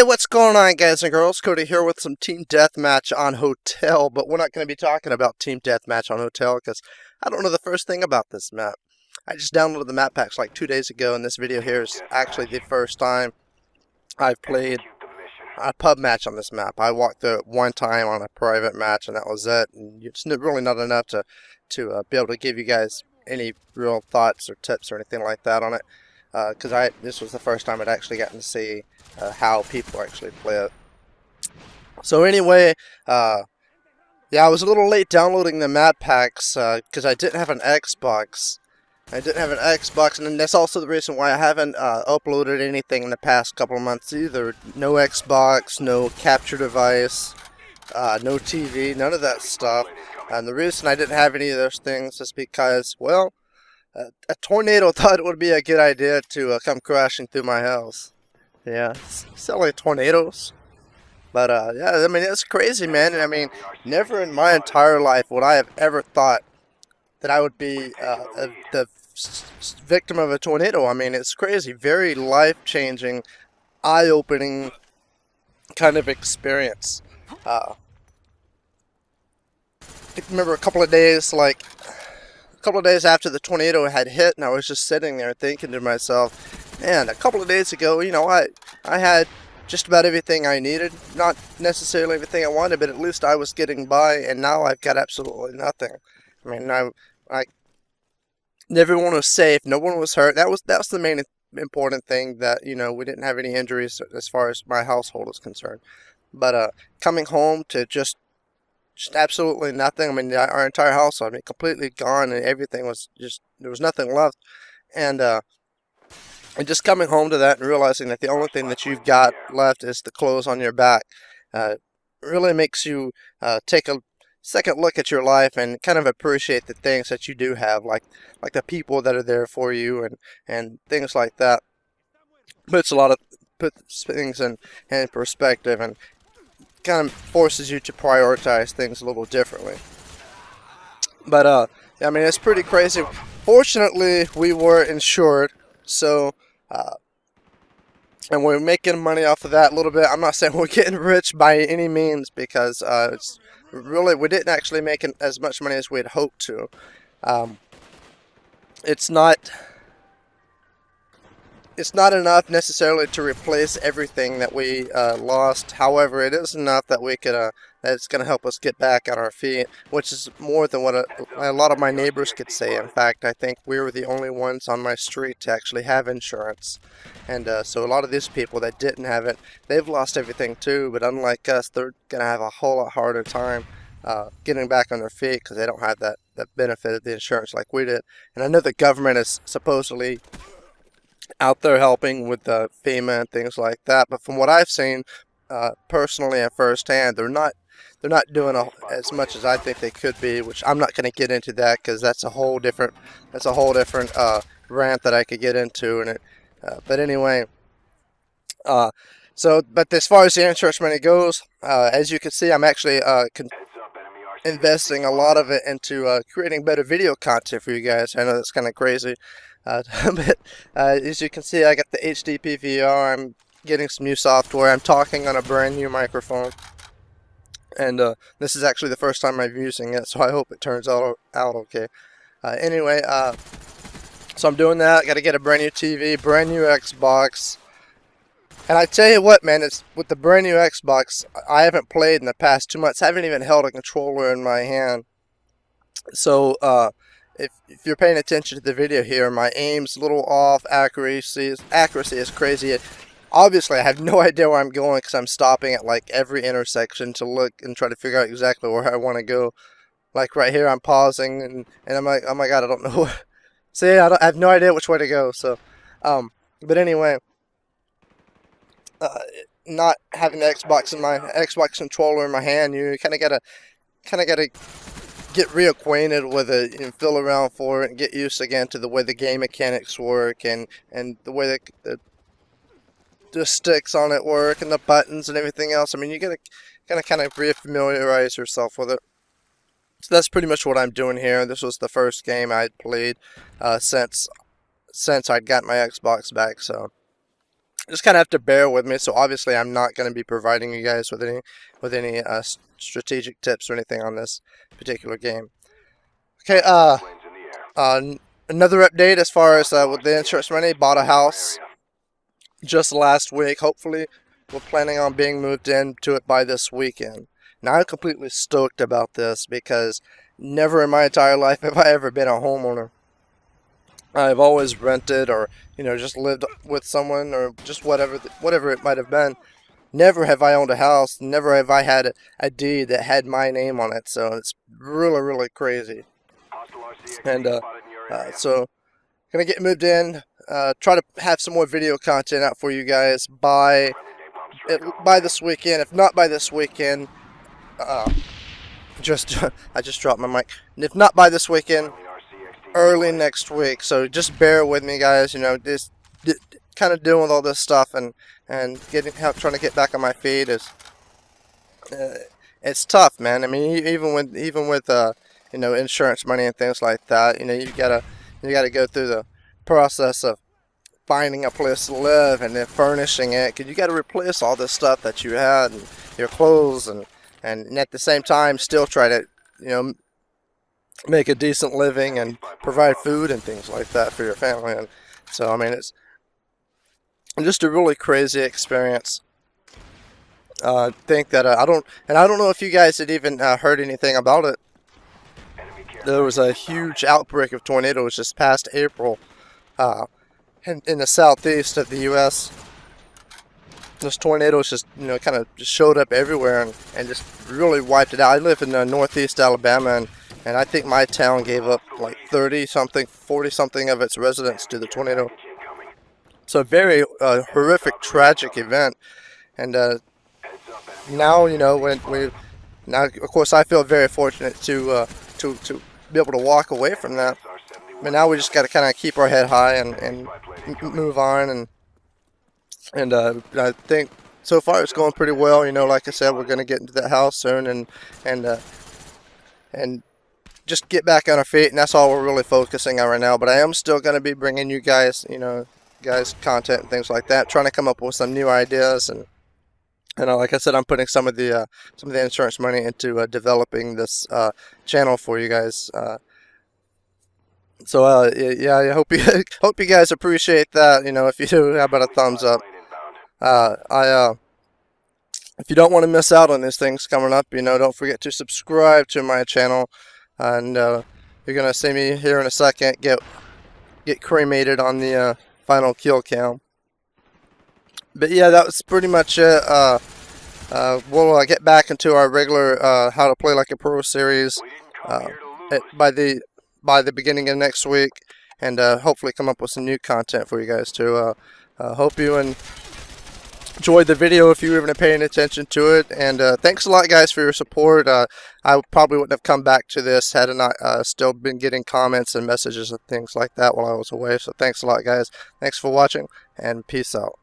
Hey, what's going on, guys and girls? Cody here with some Team Deathmatch on Hotel, but we're not going to be talking about Team Deathmatch on Hotel because I don't know the first thing about this map. I just downloaded the map packs like 2 days ago, and this video here is actually the first time I've played a pub match on this map. I walked through it one time on a private match, and that was it. And it's really not enough to be able to give you guys any real thoughts or tips or anything like that on it. Because this was the first time I'd actually gotten to see how people actually play it. So anyway, yeah, I was a little late downloading the map packs because I didn't have an Xbox. And then that's also the reason why I haven't uploaded anything in the past couple of months either. No Xbox, no capture device, no TV, none of that stuff. And the reason I didn't have any of those things is because, well, a tornado thought it would be a good idea to come crashing through my house. Yeah, silly tornadoes. But yeah, I mean, it's crazy, man. I mean, never in my entire life would I have ever thought that I would be the victim of a tornado. I mean, it's crazy. Very life-changing, eye-opening kind of experience. I remember a couple of days after the tornado had hit, and I was just sitting there thinking to myself, man, a couple of days ago, you know, I had just about everything I needed. Not necessarily everything I wanted, but at least I was getting by, and now I've got absolutely nothing. I mean, everyone was safe, no one was hurt. That was the main important thing, that, you know, we didn't have any injuries as far as my household is concerned. But coming home to just absolutely nothing. I mean, our entire house, I mean, completely gone, and everything was just, there was nothing left. And just coming home to that and realizing that the only thing that you've got left is the clothes on your back, really makes you take a second look at your life and kind of appreciate the things that you do have, like the people that are there for you and things like that. Puts things in perspective and kind of forces you to prioritize things a little differently. But I mean, it's pretty crazy. Fortunately, we were insured, so and we're making money off of that a little bit. I'm not saying we're getting rich by any means, because it's really, we didn't actually make as much money as we had hoped to. It's not enough necessarily to replace everything that we lost. However, it is enough that we could that's going to help us get back on our feet, which is more than what a lot of my neighbors could say. In fact, I think we were the only ones on my street to actually have insurance. And so a lot of these people that didn't have it, they've lost everything too, but unlike us, they're going to have a whole lot harder time getting back on their feet, because they don't have that benefit of the insurance like we did. And I know the government is supposedly out there helping with FEMA and things like that, but from what I've seen personally and firsthand, they're not doing as much as I think they could be, which I'm not going to get into that, because that's a whole different rant that I could get into. And but anyway, but as far as the insurance money goes, as you can see, I'm actually investing a lot of it into creating better video content for you guys. I know that's kind of crazy. But as you can see, I got the HD PVR. I'm getting some new software. I'm talking on a brand new microphone, and this is actually the first time I'm using it, so I hope it turns out okay. Anyway, so I'm doing that. Got to get a brand new TV, brand new Xbox. And I tell you what, man, it's with the brand new Xbox, I haven't played in the past 2 months. I haven't even held a controller in my hand. So if you're paying attention to the video here, my aim's a little off, accuracy is crazy. Obviously, I have no idea where I'm going, because I'm stopping at like every intersection to look and try to figure out exactly where I want to go. Like right here, I'm pausing, and I'm like, oh my god, I don't know where. See, I have no idea which way to go. So, but anyway, not having the Xbox controller in my hand, you kind of gotta get reacquainted with it and feel around for it and get used again to the way the game mechanics work and the way the sticks on it work and the buttons and everything else. I mean, you gotta kind of re-familiarize yourself with it. So that's pretty much what I'm doing here. This was the first game I'd played since I'd got my Xbox back. So just kind of have to bear with me. So obviously, I'm not going to be providing you guys with any strategic tips or anything on this particular game. Okay. Another update as far as with the insurance money. Bought a house just last week. Hopefully, we're planning on being moved into it by this weekend. Now, I'm completely stoked about this because never in my entire life have I ever been a homeowner. I've always rented or just lived with someone or just whatever it might have been. Never have I owned a house. Never have I had a deed that had my name on it. So it's really crazy. And so gonna get moved in. Try to have some more video content out for you guys by this weekend. If not by this weekend, I just dropped my mic. And if not by this weekend, early next week. So just bear with me, guys. Just kind of dealing with all this stuff and trying to get back on my feet is it's tough, man. I mean, even with insurance money and things like that, you gotta go through the process of finding a place to live and then furnishing it, because you got to replace all this stuff that you had and your clothes and at the same time still try to make a decent living and provide food and things like that for your family. And so I mean, it's just a really crazy experience. Think that I don't know if you guys had even heard anything about it. There was a huge outbreak of tornadoes just past April in the southeast of the U.S. Those tornadoes just kind of just showed up everywhere and just really wiped it out. I live in northeast Alabama, and I think my town gave up like 30-something, 40-something of its residents to the tornado. It's a very horrific, tragic event. And now, now of course I feel very fortunate to be able to walk away from that. But now we just got to kind of keep our head high and move on. And I think so far it's going pretty well. Like I said, we're going to get into that house soon and just get back on our feet. And that's all we're really focusing on right now. But I am still going to be bringing you guys, content and things like that. Trying to come up with some new ideas and like I said, I'm putting some of the insurance money into developing this channel for you guys. So yeah, I hope you guys appreciate that. If you do, how about a thumbs up? If you don't want to miss out on these things coming up, don't forget to subscribe to my channel, and you're gonna see me here in a second get cremated on the final kill cam. But yeah, that was pretty much it. We'll get back into our regular How to Play Like a Pro series by the beginning of next week, and hopefully come up with some new content for you guys too. Hope you enjoyed the video if you were even paying attention to it, and thanks a lot, guys, for your support. I probably wouldn't have come back to this had I not still been getting comments and messages and things like that while I was away. So thanks a lot, guys. Thanks for watching, and peace out.